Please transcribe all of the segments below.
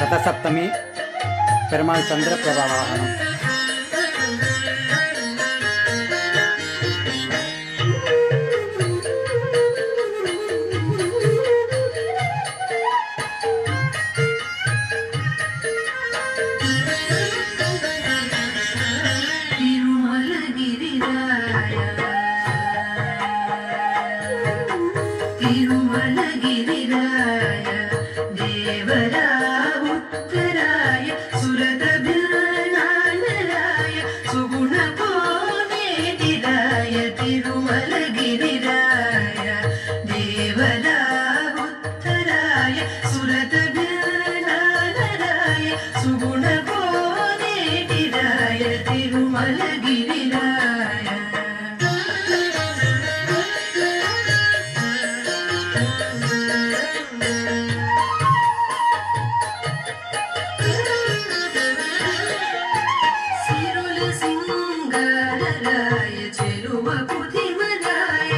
ரதசப்தமி பெருமாள் சந்திரபிரபா வாகனம். తిరుమలగిరిరాయ దేవరా ఉత్తరాయ సురతభిరాయ సుగుణ కోనేటిరాయ తిరుమలగిరిరాయ దేవరా ఉత్తరాయ సురతభిరాయ సుగుణ కోనేటిరాయ తిరుమలగిరిరాయ సింగారరాయ చెలువ బుద్ధిమరాయ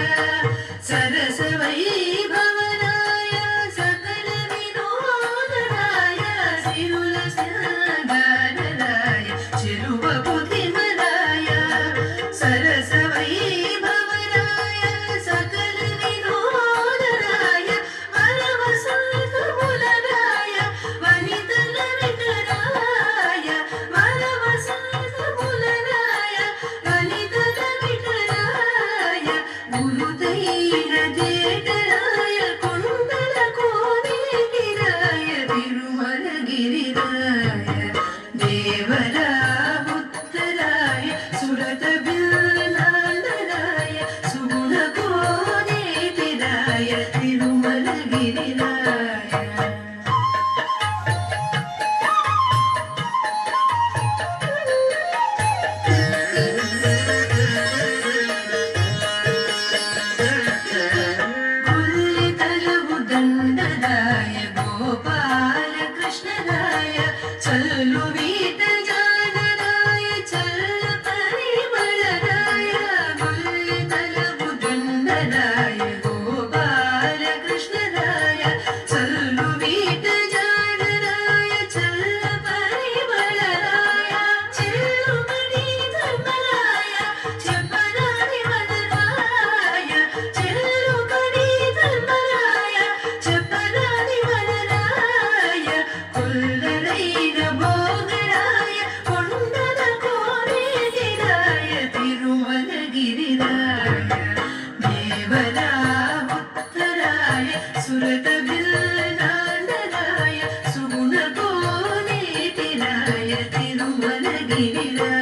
సరస వైభవరాయ సకల వినోదరాయ సిరుల సింగారరాయ చెలువ బుద్ధిమరాయ సరస వైభవరాయ సకల వినోదరాయ వరవసంతములరాయ వనితల విఠరాయ వరవసంతములరాయ వనితల విఠరాయ గురుదైన జేటరాయ కొండల కోనేటిరాయ తిరుమలగిరిరాయ దేవరా ఉత్తరాయ సురత బిల్లాండరాయ సుగుణ కోనేటిరాయ తిరుమలగిరిరాయ గుల్లితలవు దండరాయ గోపాల కృష్ణరాయ చల్లు వీట జానరాయ చల్ల పరిమళరాయ గుల్లితలవు దండరాయ గోపాల కృష్ణరాయ చల్లు వీట జానరాయ చల్ల పరిమళరాయ చెల్లుమణి ధర్మరాయ చెప్పరాని వదరాయ చెల్లుమణి ధర్మరాయ చెప్పరాని వదరాయ కొల్లరైన భోగరాయ కొండల కోనేటిరాయ తిరుమలగిరిరాయ దేవరా ఉత్తరాయ సురత బిల్లాండరాయ సుగుణ కోనేటిరాయ తిరుమలగిరిరాయ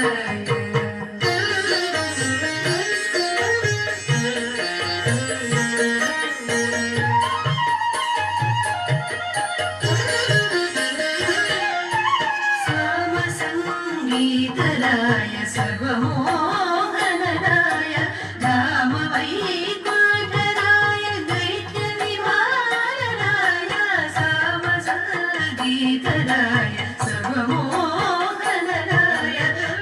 సామ సంగీతరాయ సర్వమోహనరాయ ధామ వైకుంఠరాయ దైత్య నివారణాయ సామ సంగీతరాయ సర్వమోహనరాయ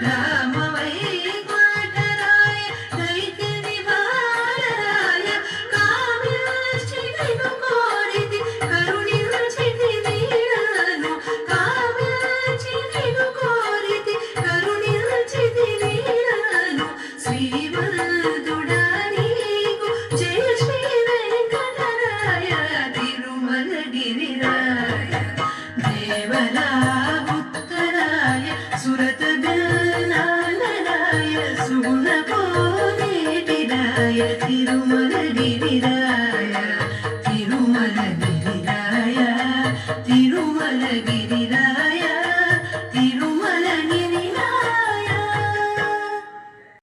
ధామ వైకుంఠరాయ దైత్య నివారణాయ కావ్యాశ్చితిను కోరితి కరుణించితి నీడను కావ్యాశ్చితిను కోరితి కరుణించితి నీడను శ్రీమంతుడా నీకు జయ శ్రీ వెంకటరాయ తిరుమలగిరిరాయ దేవరా ఉత్తరాయ సురత బిల్లాండరాయ సుగుణ కోనేటిరాయ తిరుమలగిరిరాయ తిరుమలగిరిరాయ తిరుమలగిరిరాయ